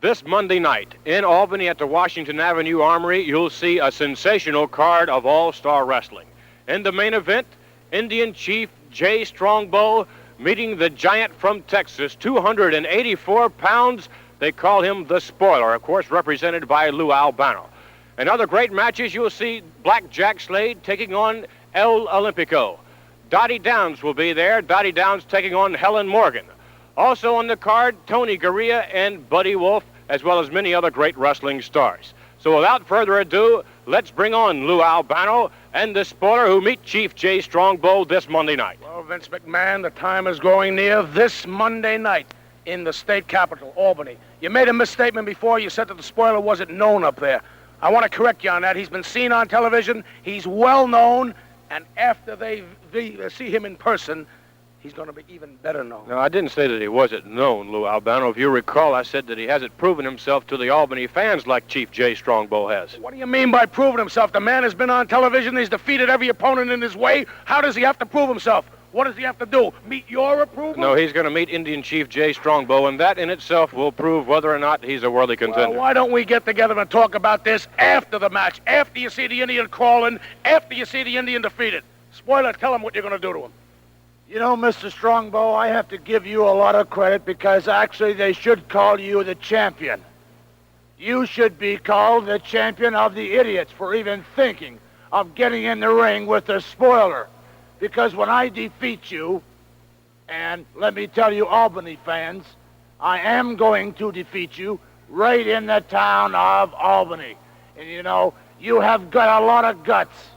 This Monday night in Albany at the Washington Avenue Armory, you'll see a sensational card of all-star wrestling. In the main event, Indian Chief Jay Strongbow meeting the giant from Texas, 284 pounds. They call him the Spoiler, of course, represented by Lou Albano. In other great matches, you'll see Black Jack Slade taking on El Olympico. Dottie Downs will be there. Dottie Downs taking on Helen Morgan. Also on the card, Tony Garea and Buddy Wolf, as well as many other great wrestling stars. So without further ado, let's bring on Lou Albano and the Spoiler who meet Chief Jay Strongbow this Monday night. Well, Vince McMahon, the time is growing near. This Monday night in the state capital, Albany. You made a misstatement before. You said that the Spoiler wasn't known up there. I want to correct you on that. He's been seen on television. He's well known. And after they see him in person, he's going to be even better known. No, I didn't say that he wasn't known, Lou Albano. If you recall, I said that he hasn't proven himself to the Albany fans like Chief Jay Strongbow has. What do you mean by proving himself? The man has been on television. He's defeated every opponent in his way. How does he have to prove himself? What does he have to do? Meet your approval? No, he's going to meet Indian Chief Jay Strongbow, and that in itself will prove whether or not he's a worthy contender. Well, why don't we get together and talk about this after the match, after you see the Indian crawling, after you see the Indian defeated? Spoiler, tell him what you're going to do to him. You know, Mr. Strongbow, I have to give you a lot of credit because actually they should call you the champion. You should be called the champion of the idiots for even thinking of getting in the ring with the Spoiler. Because when I defeat you, and let me tell you, Albany fans, I am going to defeat you right in the town of Albany. And you know, you have got a lot of guts,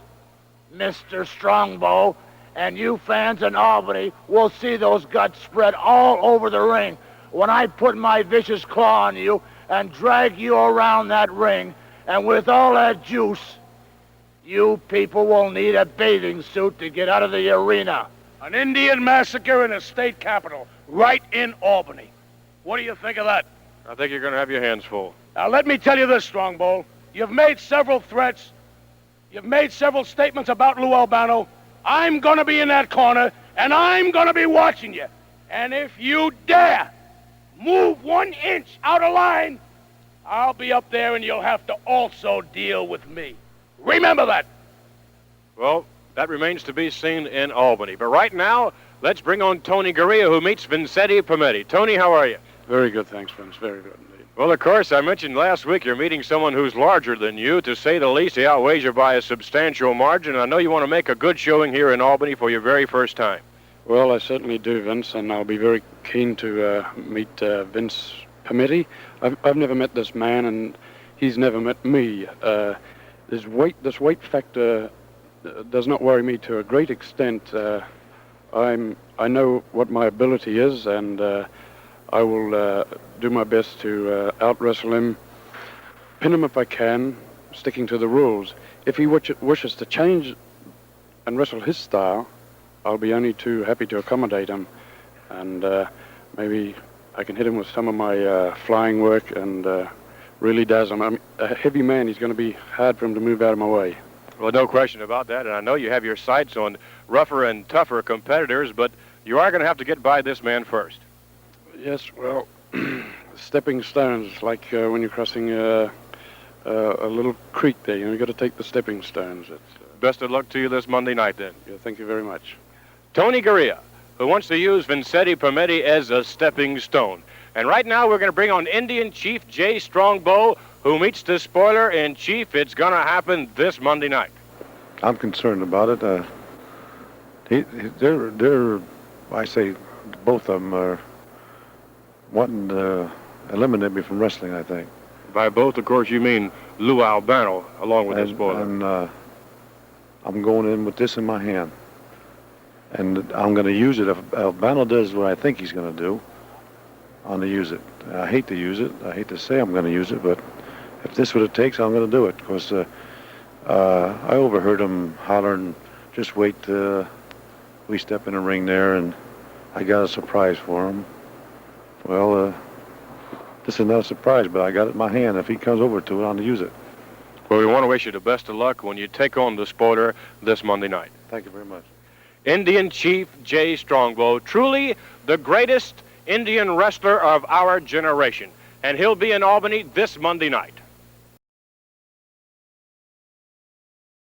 Mr. Strongbow, and you fans in Albany will see those guts spread all over the ring when I put my vicious claw on you and drag you around that ring. And with all that juice, you people will need a bathing suit to get out of the arena. An Indian massacre in a state capital, right in Albany. What do you think of that? I think you're going to have your hands full. Now, let me tell you this, Strongbow. You've made several threats. You've made several statements about Lou Albano. I'm going to be in that corner, and I'm going to be watching you. And if you dare move 1 inch out of line, I'll be up there, and you'll have to also deal with me. Remember that. Well, that remains to be seen in Albany. But right now, let's bring on Tony Garea, who meets Vincetti Palmetti. Tony, how are you? Very good, thanks, Vince. Very good indeed. Well, of course, I mentioned last week you're meeting someone who's larger than you. To say the least, he outweighs you by a substantial margin. I know you want to make a good showing here in Albany for your very first time. Well, I certainly do, Vince, and I'll be very keen to meet Vince Palmetti. I've never met this man, and he's never met me. This weight factor does not worry me to a great extent. I know what my ability is, and I will do my best to out-wrestle him, pin him if I can, sticking to the rules. If he wishes to change and wrestle his style, I'll be only too happy to accommodate him, and maybe I can hit him with some of my flying work and really dazzle him. I'm a heavy man. He's going to be hard for him to move out of my way. Well, no question about that, and I know you have your sights on rougher and tougher competitors, but you are going to have to get by this man first. Yes, well, stepping stones, like when you're crossing a little creek there, you know, you've got to take the stepping stones. Best of luck to you this Monday night, then. Yeah, thank you very much. Tony Garea, who wants to use Vincetti Palmetti as a stepping stone. And right now we're going to bring on Indian Chief Jay Strongbow, who meets the Spoiler. And, Chief, it's going to happen this Monday night. I'm concerned about it. I say both of them are wanting to eliminate me from wrestling, I think. By both, of course, you mean Lou Albano, along with the Spoiler. And I'm going in with this in my hand. And I'm going to use it. If Albano does what I think he's going to do, I'm going to use it. I hate to use it. I hate to say I'm going to use it, but if this is what it takes, I'm going to do it. Because I overheard him hollering, just wait till we step in the ring there, and I got a surprise for him. Well, this is not a surprise, but I got it in my hand. If he comes over to it, I'm going to use it. Well, we want to wish you the best of luck when you take on the Spoiler this Monday night. Thank you very much. Indian Chief Jay Strongbow, truly the greatest Indian wrestler of our generation. and he'll be in Albany this Monday night.